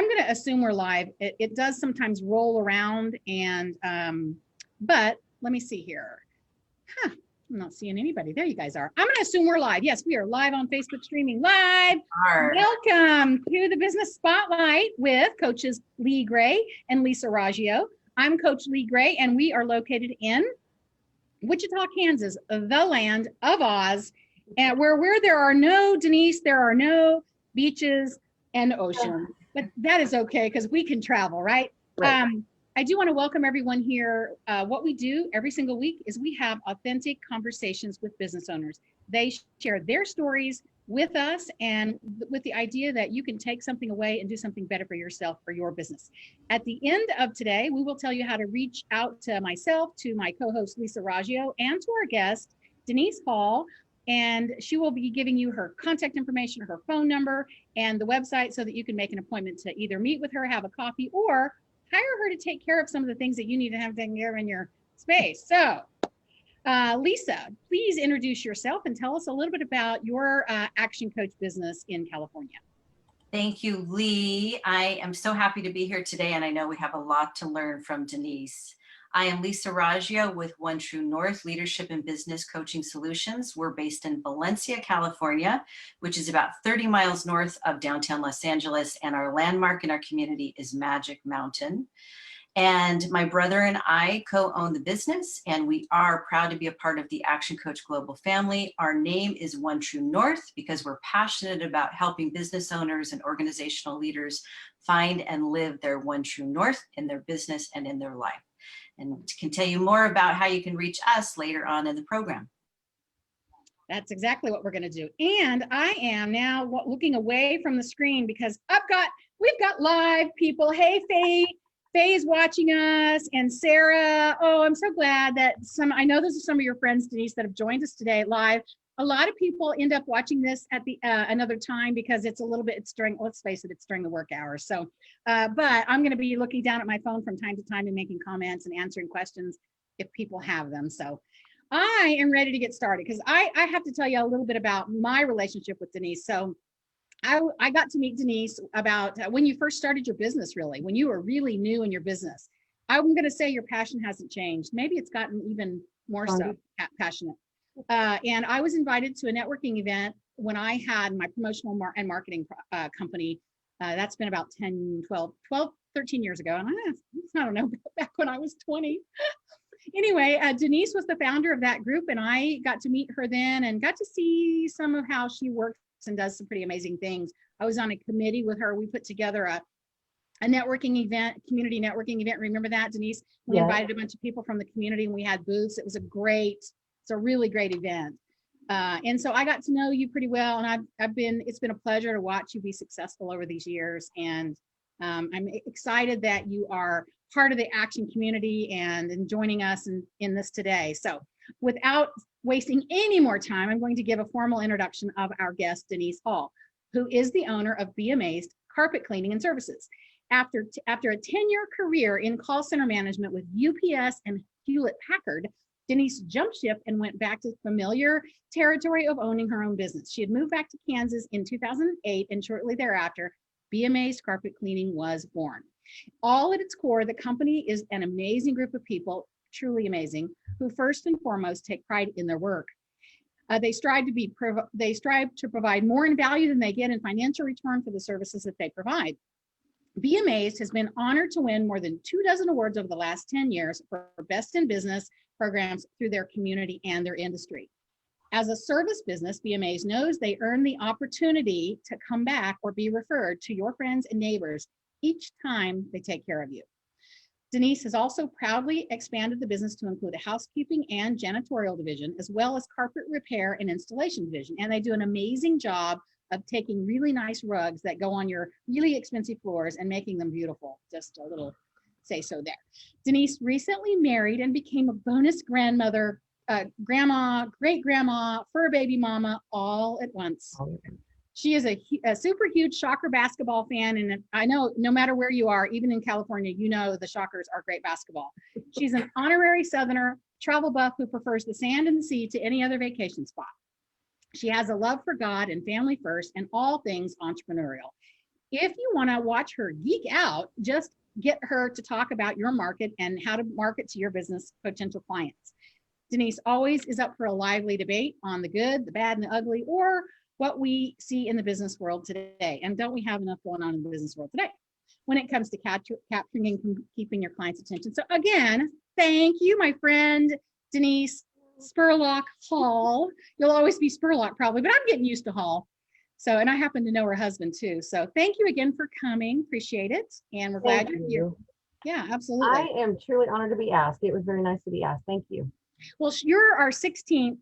I'm going to assume we're live. It does sometimes roll around and, but let me see here. Huh, I'm not seeing anybody. There you guys are. I'm going to assume we're live. Yes, we are live on Facebook streaming live. Welcome to the Business Spotlight with coaches Lee Gray and Lisa Raggio. I'm Coach Lee Gray, and we are located in Wichita, Kansas, the land of Oz, and where there are no, Denise, there are no beaches and ocean. But that is okay because we can travel, right? I do want to welcome everyone here. What we do every single week is we have authentic conversations with business owners. They share their stories with us and with the idea that you can take something away and do something better for yourself, for your business. At the end of today, we will tell you how to reach out to myself, to my co-host Lisa Raggio, and to our guest, Denise Hall, and she will be giving you her contact information, her phone number, and the website so that you can make an appointment to either meet with her, have a coffee, or hire her to take care of some of the things that you need to have taken care of in your space. So, Lisa, please introduce yourself and tell us a little bit about your action coach business in California. Thank you, Lee. I am so happy to be here today, and I know we have a lot to learn from Denise. I am Lisa Raggio with One True North Leadership and Business Coaching Solutions. We're based in Valencia, California, which is about 30 miles north of downtown Los Angeles, and our landmark in our community is Magic Mountain. And my brother and I co-own the business, and we are proud to be a part of the Action Coach Global family. Our name is One True North because we're passionate about helping business owners and organizational leaders find and live their One True North in their business and in their life. And can tell you more about how you can reach us later on in the program. That's exactly what we're going to do. And I am now looking away from the screen because we've got live people. Hey, Faye is watching us, and Sarah. Oh, I'm so glad that I know those are some of your friends, Denise, that have joined us today live. A lot of people end up watching this at the another time because it's during, let's face it, it's during the work hours. So, but I'm going to be looking down at my phone from time to time and making comments and answering questions if people have them. So I am ready to get started because I have to tell you a little bit about my relationship with Denise. So I got to meet Denise about when you first started your business, really, when you were really new in your business. I'm going to say your passion hasn't changed. Maybe it's gotten even more so passionate. And I was invited to a networking event when I had my promotional and marketing company. That's been about 13 years ago. And I don't know, back when I was 20. Anyway, Denise was the founder of that group, and I got to meet her then and got to see some of how she works and does some pretty amazing things. I was on a committee with her. We put together a networking event, community networking event. Remember that, Denise? We invited a bunch of people from the community and we had booths. It's a really great event. And so I got to know you pretty well, and it's been a pleasure to watch you be successful over these years. And I'm excited that you are part of the Action community and joining us in this today. So without wasting any more time, I'm going to give a formal introduction of our guest, Denise Hall, who is the owner of Be Amazed Carpet Cleaning and Services. After a 10-year career in call center management with UPS and Hewlett Packard, Denise jumped ship and went back to familiar territory of owning her own business. She had moved back to Kansas in 2008, and shortly thereafter, Be Amazed Carpet Cleaning was born. All at its core, the company is an amazing group of people, truly amazing, who first and foremost take pride in their work. They strive to provide more in value than they get in financial return for the services that they provide. Be Amazed has been honored to win more than 24 awards over the last 10 years for Best in Business programs through their community and their industry. As a service business, Be Amazed knows they earn the opportunity to come back or be referred to your friends and neighbors each time they take care of you. Denise has also proudly expanded the business to include a housekeeping and janitorial division, as well as carpet repair and installation division. And they do an amazing job of taking really nice rugs that go on your really expensive floors and making them beautiful. Just a little say so there. Denise recently married and became a bonus grandmother, grandma, great grandma, fur baby mama, all at once. She is a super huge Shocker basketball fan, and I know no matter where you are, even in California, you know the Shockers are great basketball. She's an honorary Southerner, travel buff who prefers the sand and the sea to any other vacation spot. She has a love for God and family first and all things entrepreneurial. if you want to watch her geek out, just get her to talk about your market and how to market to your business potential clients. Denise always is up for a lively debate on the good, the bad, and the ugly, or what we see in the business world today. And don't we have enough going on in the business world today when it comes to capturing and keeping your clients' attention? So again, thank you, my friend, Denise Spurlock Hall. You'll always be Spurlock probably, but I'm getting used to Hall. So, and I happen to know her husband too. So thank you again for coming. Appreciate it. And we're glad you're here. Yeah, absolutely. I am truly honored to be asked. It was very nice to be asked. Thank you. Well, you're our 16th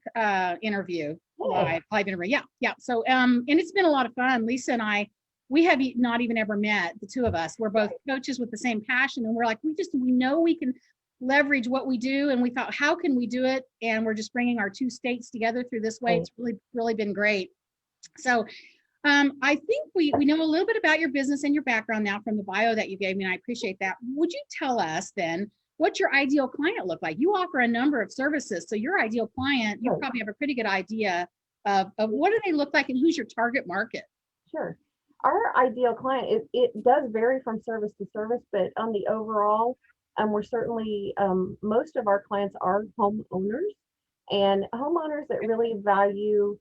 interview, live interview. Yeah. So, and it's been a lot of fun. Lisa and I, we have not even ever met, the two of us. We're both coaches with the same passion. And we're like, we know we can leverage what we do. And we thought, how can we do it? And we're just bringing our two states together through this way. It's really been great. So I think we know a little bit about your business and your background now from the bio that you gave me, and I appreciate that. Would you tell us then what your ideal client look like? You offer a number of services, so your ideal client, you probably have a pretty good idea of what do they look like and who's your target market? Sure. Our ideal client, it does vary from service to service, but on the overall, we're certainly, most of our clients are homeowners, and homeowners that really value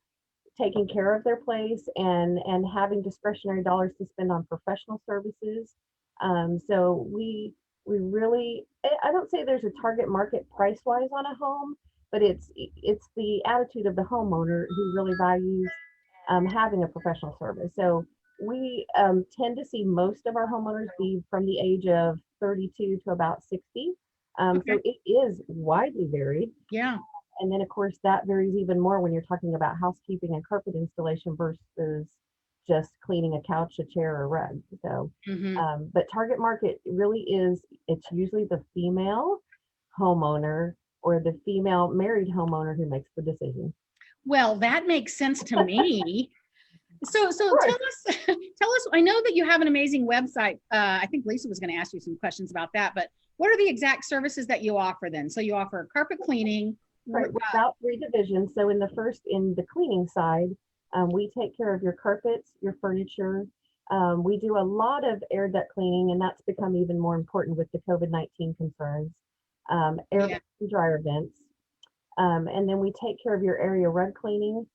taking care of their place and having discretionary dollars to spend on professional services. So we really, I don't say there's a target market price wise on a home, but it's the attitude of the homeowner who really values having a professional service. So we tend to see most of our homeowners be from the age of 32 to about 60. So it is widely varied. Yeah. And then, of course, that varies even more when you're talking about housekeeping and carpet installation versus just cleaning a couch, a chair, or a rug. So, but target market really is, it's usually the female homeowner or the female married homeowner who makes the decision. Well, that makes sense to me. So tell us, I know that you have an amazing website. I think Lisa was going to ask you some questions about that, but what are the exact services that you offer then? So you offer carpet cleaning. Right, about 3 divisions. So in the cleaning side, we take care of your carpets, your furniture. We do a lot of air duct cleaning, and that's become even more important with the COVID-19 concerns. Air and dryer vents. And then we take care of your area rug cleaning.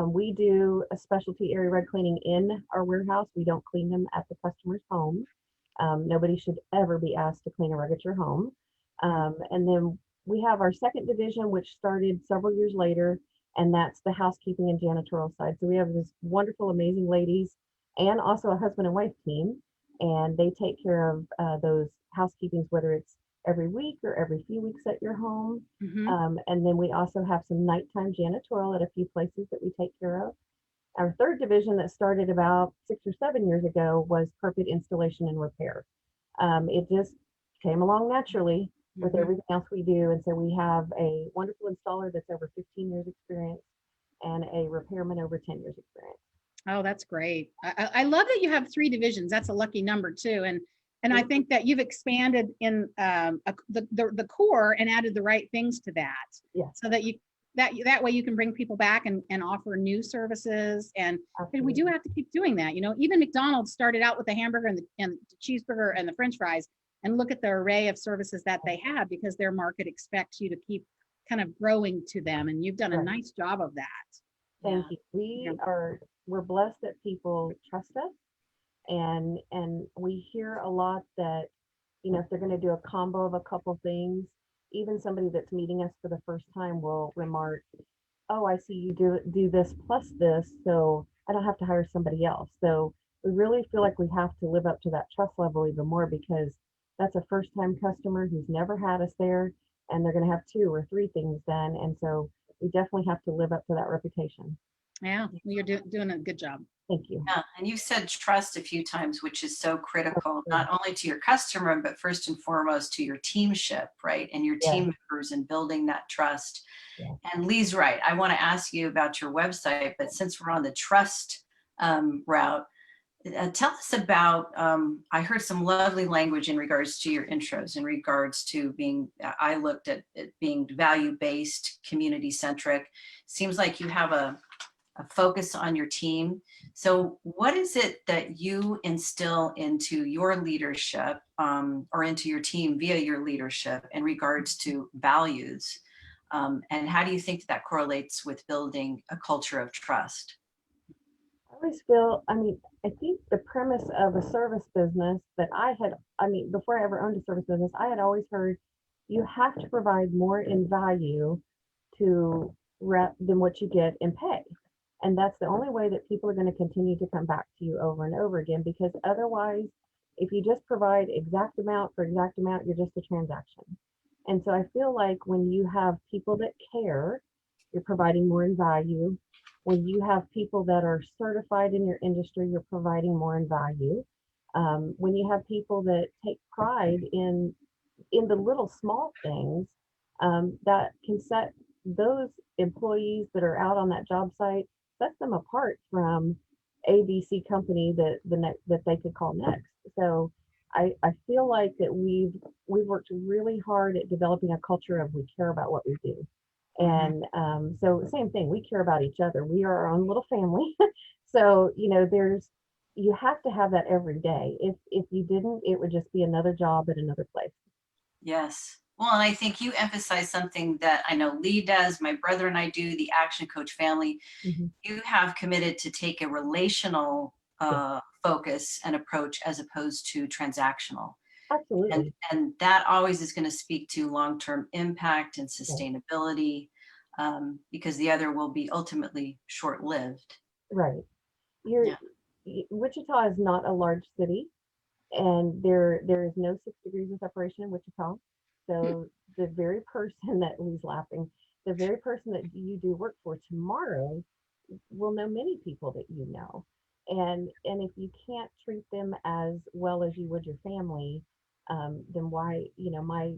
We do a specialty area rug cleaning in our warehouse. We don't clean them at the customer's home. Nobody should ever be asked to clean a rug at your home. And then we have our second division, which started several years later, and that's the housekeeping and janitorial side. So we have this wonderful, amazing ladies and also a husband and wife team, and they take care of those housekeepings, whether it's every week or every few weeks at your home. And then we also have some nighttime janitorial at a few places that we take care of. Our third division that started about 6 or 7 years ago was carpet installation and repair. It just came along naturally with everything else we do. And so we have a wonderful installer that's over 15 years experience and a repairman over 10 years experience. Oh, that's great. I love that you have 3 divisions. That's a lucky number too. And I think that you've expanded in the core and added the right things to that. Yeah. So that that way you can bring people back and offer new services. And we do have to keep doing that. You know, even McDonald's started out with the hamburger and the cheeseburger and the French fries, and look at the array of services that they have because their market expects you to keep kind of growing to them. And you've done a nice job of that. Thank you. We're blessed that people trust us. And we hear a lot that, you know, if they're going to do a combo of a couple things, even somebody that's meeting us for the first time will remark, oh, I see you do this plus this, so I don't have to hire somebody else. So we really feel like we have to live up to that trust level even more, because that's a first time customer who's never had us there, and they're going to have 2 or 3 things done. And so we definitely have to live up to that reputation. Yeah, well, you're doing a good job. Thank you. Yeah, and you said trust a few times, which is so critical, not only to your customer, but first and foremost to your teamship, right? And your team members, and building that trust. Yeah. And Lee's right. I want to ask you about your website, but since we're on the trust route, tell us about, I heard some lovely language in regards to your intros, in regards to being, I looked at it being value-based, community-centric. Seems like you have a focus on your team. So what is it that you instill into your leadership or into your team via your leadership in regards to values? And how do you think that correlates with building a culture of trust? I always feel, I mean, I think the premise of a service business that before I ever owned a service business, I had always heard you have to provide more in value to than what you get in pay. And that's the only way that people are going to continue to come back to you over and over again, because otherwise, if you just provide exact amount for exact amount, you're just a transaction. And so I feel like when you have people that care, you're providing more in value. When you have people that are certified in your industry, you're providing more in value. When you have people that take pride in the little small things, that can set those employees that are out on that job site, sets them apart from ABC company that they could call next. So I feel like that we've worked really hard at developing a culture of we care about what we do. And so same thing, we care about each other. We are our own little family. So, you have to have that every day. If you didn't, it would just be another job at another place. Yes. Well, and I think you emphasize something that I know Lee does, my brother and I do, the Action Coach family. Mhm. You have committed to take a relational focus and approach as opposed to transactional. Absolutely. And that always is going to speak to long-term impact and sustainability, because the other will be ultimately short-lived. Right. Yeah. Wichita is not a large city, and there is no 6 degrees of separation in Wichita. So the very person that Lee's laughing, the very person that you do work for tomorrow will know many people that you know. And if you can't treat them as well as you would your family, then why, my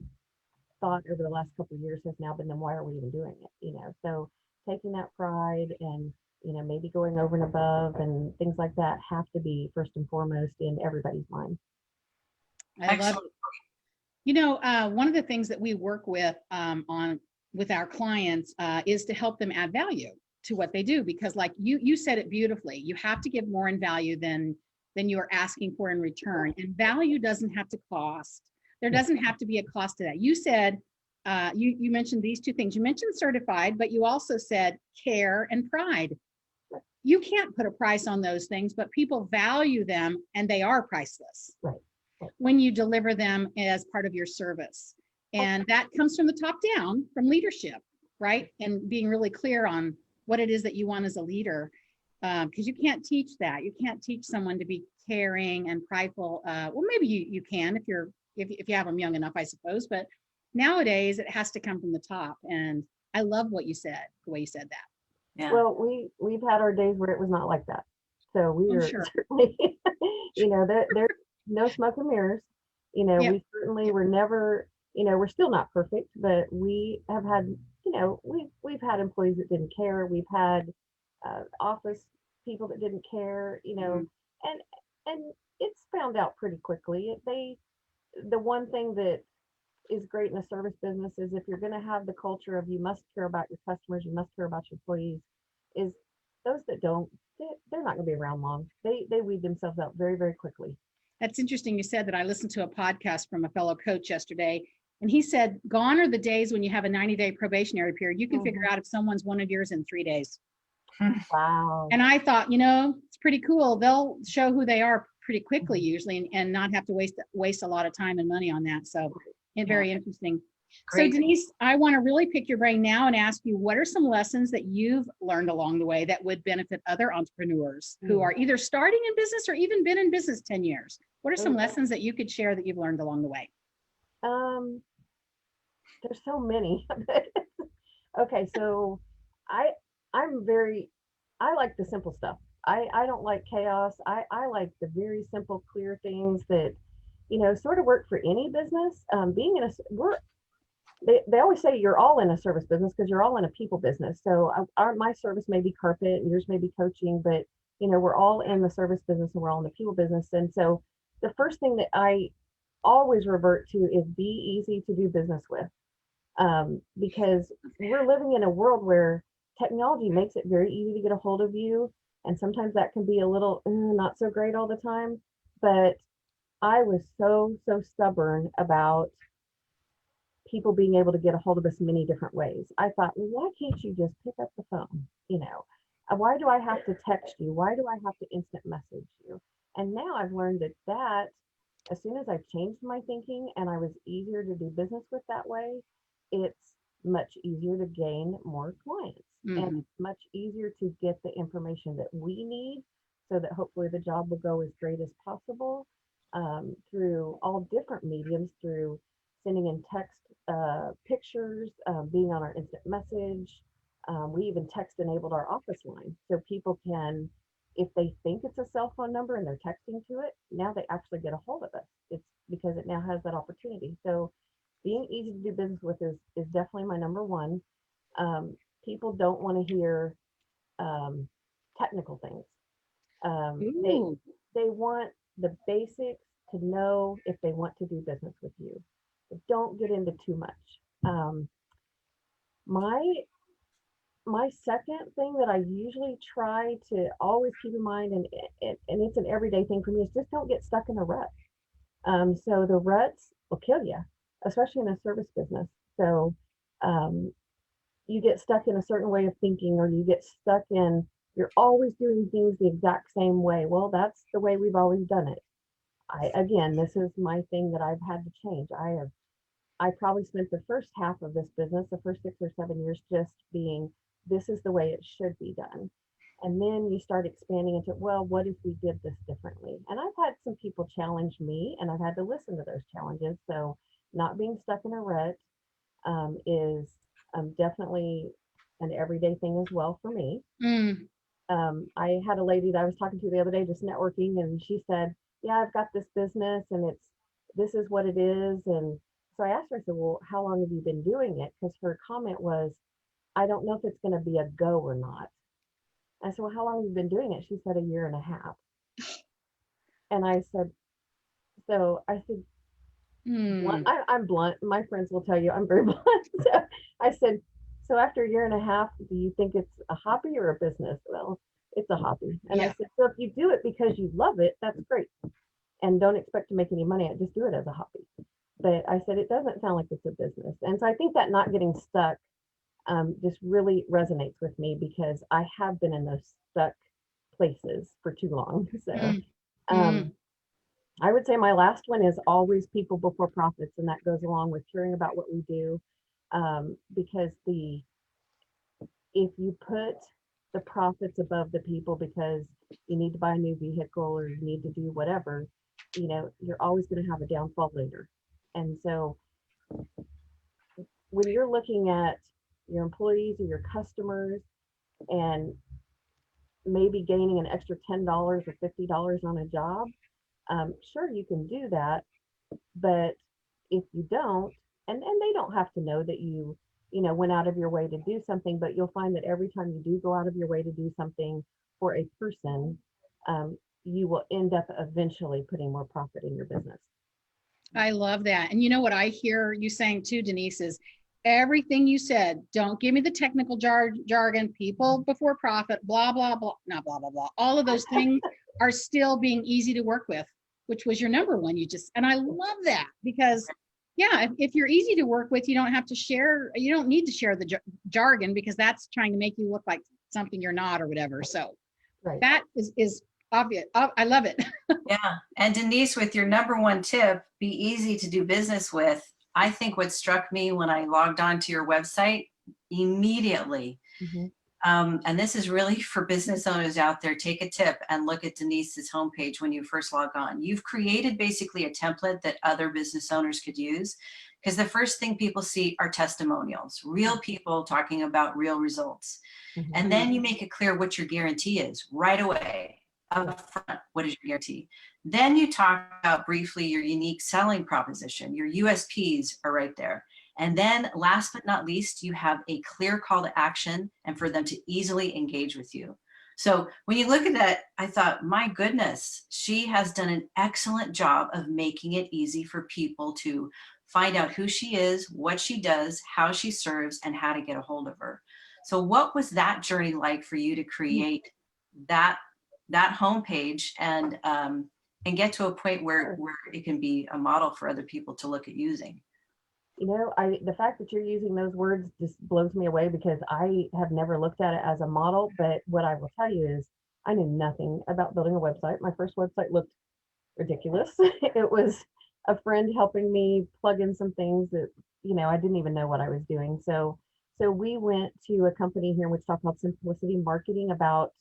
thought over the last couple of years has now been, then why are we even doing it? So taking that pride and maybe going over and above and things like that have to be first and foremost in everybody's mind. I love Excellent. it. One of the things that we work with with our clients is to help them add value to what they do, because like you said it beautifully, you have to give more in value than you are asking for in return. And value doesn't have to cost. There doesn't have to be a cost to that. You said, you mentioned these two things. You mentioned certified, but you also said care and pride. You can't put a price on those things, but people value them and they are priceless. Right. When you deliver them as part of your service. And that comes from the top down, from leadership, right? And being really clear on what it is that you want as a leader. Because you can't teach that. You can't teach someone to be caring and prideful. Well, maybe you can if you have them young enough, I suppose. But nowadays it has to come from the top. And I love what you said, the way you said that. Yeah. Well, we've had our days where it was not like that. So we I'm are sure. certainly, there's no smoke and mirrors. Yep. We certainly were never, we're still not perfect, but we have had, we've had employees that didn't care. We've had office people that didn't care, and it's found out pretty quickly. The one thing that is great in a service business is if you're going to have the culture of you must care about your customers, you must care about your employees, is those that don't, they're not going to be around long. They weed themselves out very, very quickly. That's interesting. You said that. I listened to a podcast from a fellow coach yesterday, and he said, gone are the days when you have a 90-day probationary period. You can figure out if someone's one of yours in 3 days. Wow. And I thought, it's pretty cool. They'll show who they are pretty quickly usually, and not have to waste a lot of time and money on that. So very interesting. Great. So Denise, I want to really pick your brain now and ask you, what are some lessons that you've learned along the way that would benefit other entrepreneurs who are either starting in business or even been in business 10 years? What are some lessons that you could share that you've learned along the way? There's so many. Okay, so I like the simple stuff. I don't like chaos. I like the very simple, clear things that, sort of work for any business. Being in they always say you're all in a service business because you're all in a people business. So my service may be carpet and yours may be coaching, but we're all in the service business and we're all in the people business. And so the first thing that I always revert to is be easy to do business with, because we're living in a world where technology makes it very easy to get a hold of you. And sometimes that can be a little not so great all the time. But I was so stubborn about people being able to get a hold of us many different ways. I thought, well, why can't you just pick up the phone? Why do I have to text you? Why do I have to instant message you? And now I've learned that as soon as I changed my thinking and I was easier to do business with that way, it's much easier to gain more clients and it's much easier to get the information that we need so that hopefully the job will go as great as possible through all different mediums, through sending in text, pictures, being on our instant message. We even text enabled our office line so people can, if they think it's a cell phone number and they're texting to it, now they actually get a hold of us. It's because it now has that opportunity. So being easy to do business with is definitely my number one. People don't want to hear technical things. They want the basics to know if they want to do business with you. But don't get into too much. My second thing that I usually try to always keep in mind, and it's an everyday thing for me, is just don't get stuck in a rut. So the ruts will kill you, especially in a service business. So you get stuck in a certain way of thinking, or you get stuck in, you're always doing things the exact same way. Well, that's the way we've always done it. Again, this is my thing that I've had to change. I probably spent the first half of this business, the first 6 or 7 years, just being, this is the way it should be done. And then you start expanding into, well, what if we did this differently? And I've had some people challenge me, and I've had to listen to those challenges. So not being stuck in a rut is definitely an everyday thing as well for me. I had a lady that I was talking to the other day, just networking, and she said, yeah, I've got this business and this is what it is. And so I asked her, I said, well, how long have you been doing it? Because her comment was, I don't know if it's going to be a go or not. I said, well, how long have you been doing it? She said, 1.5 years. And I said, I'm blunt. My friends will tell you I'm very blunt. So I said, so after 1.5 years, do you think it's a hobby or a business? Well, it's a hobby. And I said, so if you do it because you love it, that's great. And don't expect to make any money. Just do it as a hobby. But I said, it doesn't sound like it's a business. And so I think that not getting stuck just really resonates with me, because I have been in those stuck places for too long. So I would say my last one is always people before profits. And that goes along with caring about what we do. Because if you put the profits above the people because you need to buy a new vehicle or you need to do whatever, you're always going to have a downfall later. And so when you're looking at your employees or your customers and maybe gaining an extra $10 or $50 on a job, sure, you can do that. But if you don't, and they don't have to know that you went out of your way to do something, but you'll find that every time you do go out of your way to do something for a person, you will end up eventually putting more profit in your business. I love that. And you know what I hear you saying too, Denise, is everything you said. Don't give me the technical jargon, people before profit, blah, blah, blah, not blah, blah, blah. All of those things are still being easy to work with, which was your number one. And I love that, because yeah, if you're easy to work with, you don't need to share the jargon, because that's trying to make you look like something you're not or whatever. So that is obvious. I love it. Yeah. And Denise, with your number one tip, be easy to do business with. I think what struck me when I logged on to your website immediately, and this is really for business owners out there, take a tip and look at Denise's homepage when you first log on. You've created basically a template that other business owners could use, because the first thing people see are testimonials, real people talking about real results. And then you make it clear what your guarantee is right away. Up front, what is your guarantee? Then you talk about briefly your unique selling proposition. Your USPs are right there. And then last but not least, you have a clear call to action and for them to easily engage with you. So when you look at that, I thought, my goodness, she has done an excellent job of making it easy for people to find out who she is, what she does, how she serves, and how to get a hold of her. So what was that journey like for you to create that homepage and get to a point where it can be a model for other people to look at using? You know, the fact that you're using those words just blows me away because I have never looked at it as a model. But what I will tell you is I knew nothing about building a website. My first website looked ridiculous. It was a friend helping me plug in some things that, I didn't even know what I was doing. So we went to a company here in Wichita called Simplicity Marketing about,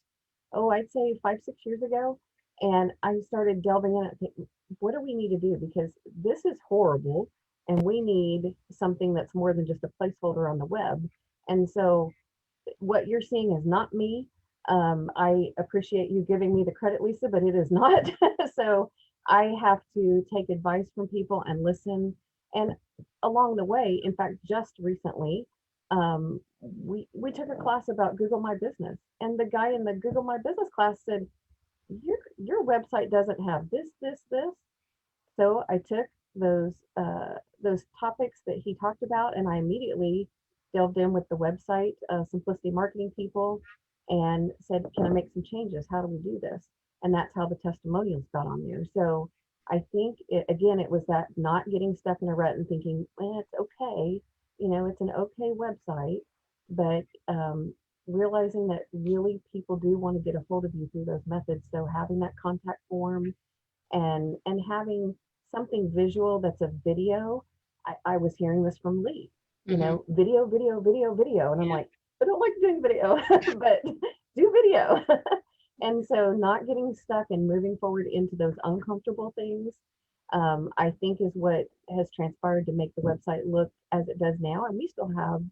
I'd say 5, 6 years ago. And I started delving in and thinking, what do we need to do? Because this is horrible and we need something that's more than just a placeholder on the web. And so what you're seeing is not me. I appreciate you giving me the credit, Lisa, but it is not. So I have to take advice from people and listen. And along the way, in fact, just recently, we took a class about Google My Business, and the guy in the Google My Business class said, your website doesn't have this. So I took those topics that he talked about, and I immediately delved in with the website, Simplicity Marketing people, and said, "Can I make some changes? How do we do this?" And that's how the testimonials got on there. So I think it was that not getting stuck in a rut and thinking, it's okay, it's an okay website, but realizing that really people do want to get a hold of you through those methods. So having that contact form and having something visual that's a video. I was hearing this from Lee, video, video, video, video. And I'm like, I don't like doing video, but do video. And so not getting stuck and moving forward into those uncomfortable things, I think is what has transpired to make the website look as it does now. And we still have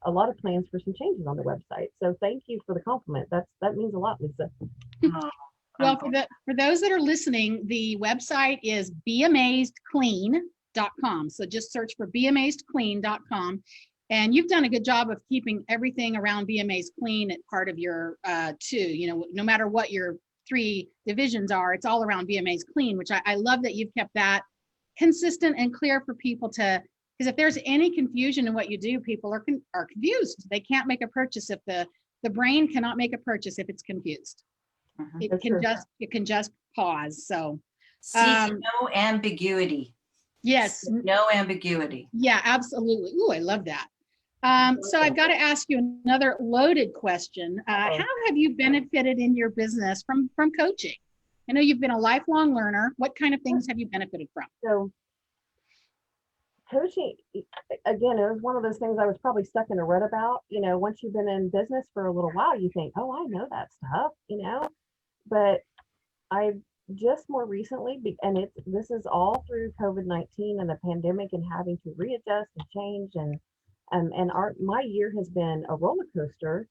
a lot of plans for some changes on the website. So thank you for the compliment. That means a lot, Lisa. Well, for those that are listening, the website is beamazedclean.com. So just search for beamazedclean.com. And you've done a good job of keeping everything around Be Amazed Clean at part of your two. No matter what your 3 divisions are, it's all around Be Amazed Clean, which I love that you've kept that consistent and clear for people to, because if there's any confusion in what you do, people are confused. They can't make a purchase if the brain cannot make a purchase if it's confused. It can just pause. So no ambiguity. Yes. No ambiguity. Yeah, absolutely. Ooh, I love that. So I've got to ask you another loaded question. How have you benefited in your business from coaching? I know you've been a lifelong learner. What kind of things have you benefited from? So coaching, again, it was one of those things I was probably stuck in a rut about. Once you've been in business for a little while, you think, I know that stuff, but I've just more recently, and this is all through COVID-19 and the pandemic and having to readjust and change, and my year has been a roller coaster,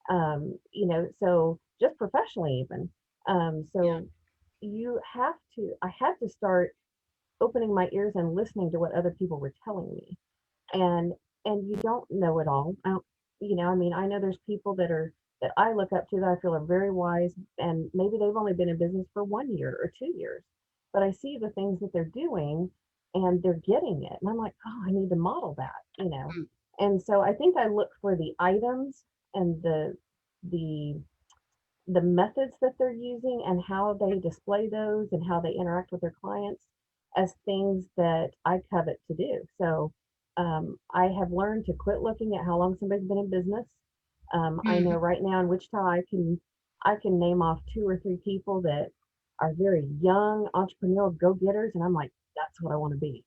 so just professionally even, I had to start opening my ears and listening to what other people were telling me, and you don't know it all. I know there's people that I look up to that I feel are very wise, and maybe they've only been in business for 1 year or 2 years, but I see the things that they're doing and they're getting it. And I'm like, I need to model that. And so I think I look for the items and the methods that they're using and how they display those and how they interact with their clients as things that I covet to do. So I have learned to quit looking at how long somebody's been in business. I know right now in Wichita, I can name off 2 or 3 people that are very young entrepreneurial go-getters, and I'm like, that's what I want to be,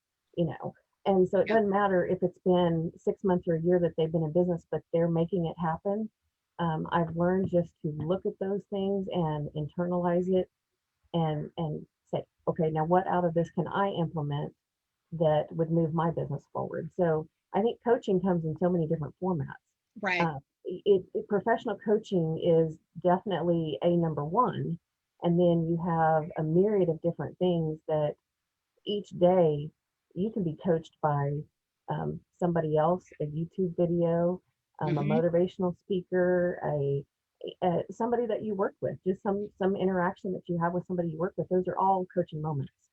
And so it doesn't matter if it's been 6 months or a year that they've been in business, but they're making it happen. I've learned just to look at those things and internalize it, and say, okay, now what out of this can I implement that would move my business forward? So I think coaching comes in so many different formats. Right. Professional coaching is definitely a number one. And then you have a myriad of different things that each day you can be coached by somebody else, a YouTube video, a motivational speaker, somebody that you work with, just some interaction that you have with somebody you work with. Those are all coaching moments.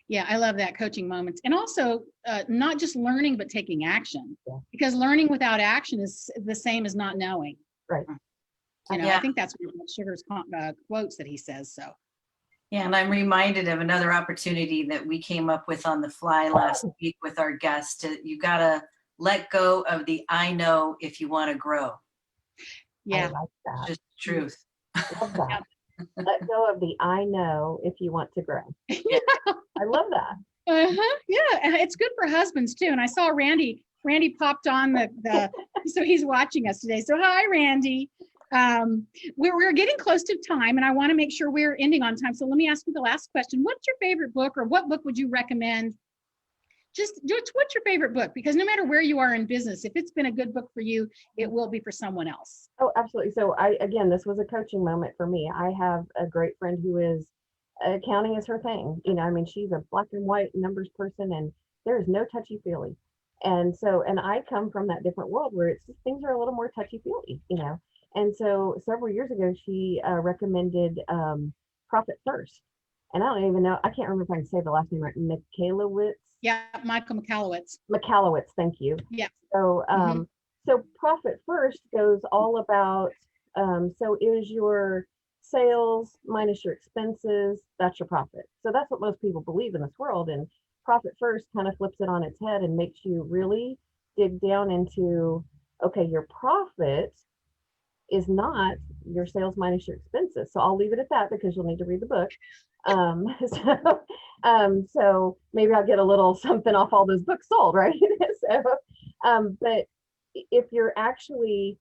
Yeah, I love that, coaching moments. And also not just learning, but taking action. Yeah. Because learning without action is the same as not knowing. Right. You know, Yeah. I think that's one of Sugar's quotes that he says. So Yeah, and I'm reminded of another opportunity that we came up with on the fly last week with our guest. You gotta let go of the I know if you want to grow. yeah. I like that. Just truth. Love that. Let go of the I know if you want to grow. Yeah. I love that. Yeah, and it's good for husbands too. And I saw Randy popped on the so he's watching us today. So hi, Randy. We're getting close to time, and I want to make sure we're ending on time. So let me ask you the last question. What's your favorite book, or what book would you recommend? Just what's your favorite book? Because no matter where you are in business, if it's been a good book for you, it will be for someone else. Oh, absolutely. So again, this was a coaching moment for me. I have a great friend who is accounting is her thing. You know, I mean, she's a black and white numbers person, and there is no touchy feely. And so, and I come from that different world where it's just things are a little more touchy feely, you know. And so several years ago, she recommended Profit First. And I don't even know, I can't remember if I can say the last name right. Michalowicz. Yeah, Michael Michalowicz, thank you. Yeah. So, so Profit First goes all about, so is your sales minus your expenses, that's your profit. So that's what most people believe in this world. And Profit First kind of flips it on its head and makes you really dig down into, okay, your profit is not your sales minus your expenses. So I'll leave it at that because you'll need to read the book. So maybe I'll get a little something off all those books sold, right? But if you're actually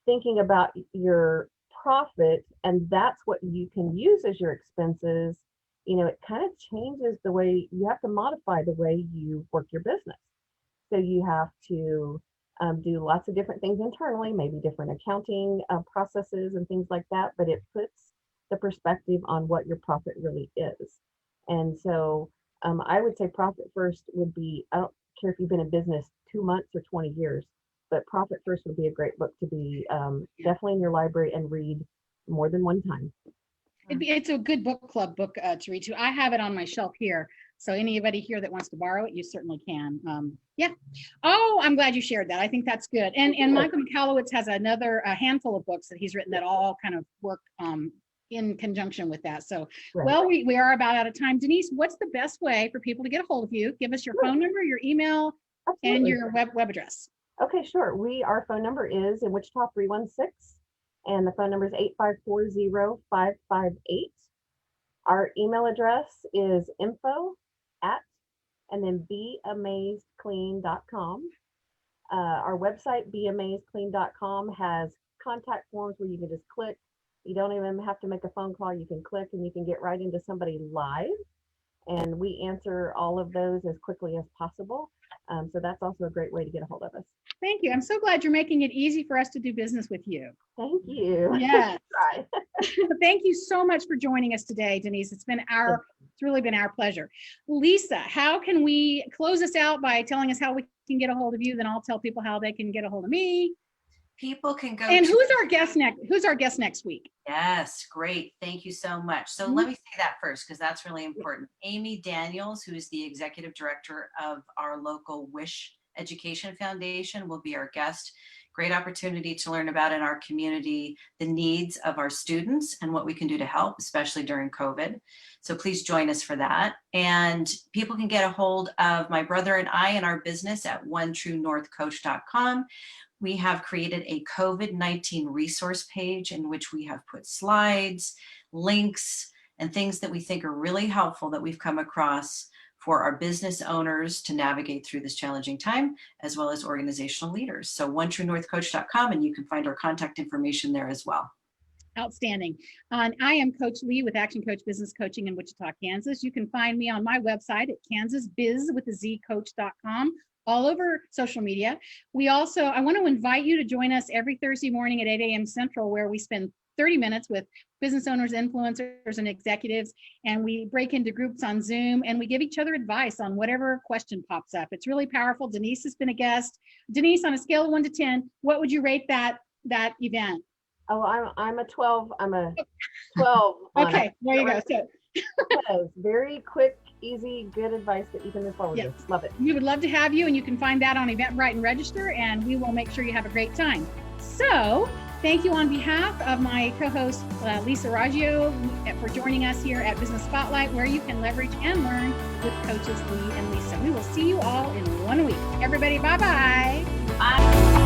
thinking about your profit and that's what you can use as your expenses, you know, it kind of changes the way you have to modify the way you work your business. So you have to do lots of different things internally, maybe different accounting processes and things like that, but it puts the perspective on what your profit really is. And so I would say Profit First would be, I don't care if you've been in business 2 months or 20 years, but Profit First would be a great book to be definitely in your library and read more than one time. It's a good book club book to read too. I have it on my shelf here. So anybody here that wants to borrow it, you certainly can. Yeah. Oh, I'm glad you shared that. I think that's good. And Michael Michalowicz has a handful of books that he's written that all kind of work in conjunction with that. So, Right. Well, we are about out of time. Denise, what's the best way for people to get a hold of you? Give us your phone number, your email, Absolutely. and your web address. Okay, sure. Our phone number is in Wichita 316, and the phone number is 8540558. Our email address is info@ and then beamazedclean.com. Our website, beamazedclean.com, has contact forms where you can just click. You don't even have to make a phone call. You can click and you can get right into somebody live. And we answer all of those as quickly as possible. So that's also a great way to get a hold of us. Thank you. I'm so glad you're making it easy for us to do business with you. Thank you. Yeah. Right. Thank you so much for joining us today, Denise. It's really been our pleasure. Lisa, how can we close us out by telling us how we can get a hold of you? Then I'll tell people how they can get a hold of me. People can go And to, who's our guest next week? yes, great. Thank you so much. So let me say that first, because that's really important. Amy Daniels, who is the executive director of our local Wish Education Foundation, will be our guest. Great opportunity to learn about in our community the needs of our students and what we can do to help, especially during COVID. So please join us for that. And people can get a hold of my brother and I and our business at onetruenorthcoach.com. We have created a COVID-19 resource page in which we have put slides, links, and things that we think are really helpful that we've come across for our business owners to navigate through this challenging time, as well as organizational leaders. So onetruenorthcoach.com, and you can find our contact information there as well. Outstanding. I am Coach Lee with Action Coach Business Coaching in Wichita, Kansas. You can find me on my website at kansasbizwithazcoach.com, all over social media. I want to invite you to join us every Thursday morning at 8 a.m. Central, where we spend 30 minutes with business owners, influencers, and executives, and we break into groups on Zoom, and we give each other advice on whatever question pops up. It's really powerful. Denise has been a guest. Denise, on a scale of 1 to 10, what would you rate that event? Oh, I'm a 12. I'm a 12. Okay, there you go. So very quick easy, good advice that you can move forward Yes. with. Love it. We would love to have you, and you can find that on Eventbrite and register, and we will make sure you have a great time. So thank you on behalf of my co-host, Lisa Raggio, for joining us here at Business Spotlight, where you can leverage and learn with coaches Lee and Lisa. We will see you all in 1 week. Everybody, bye-bye. Bye.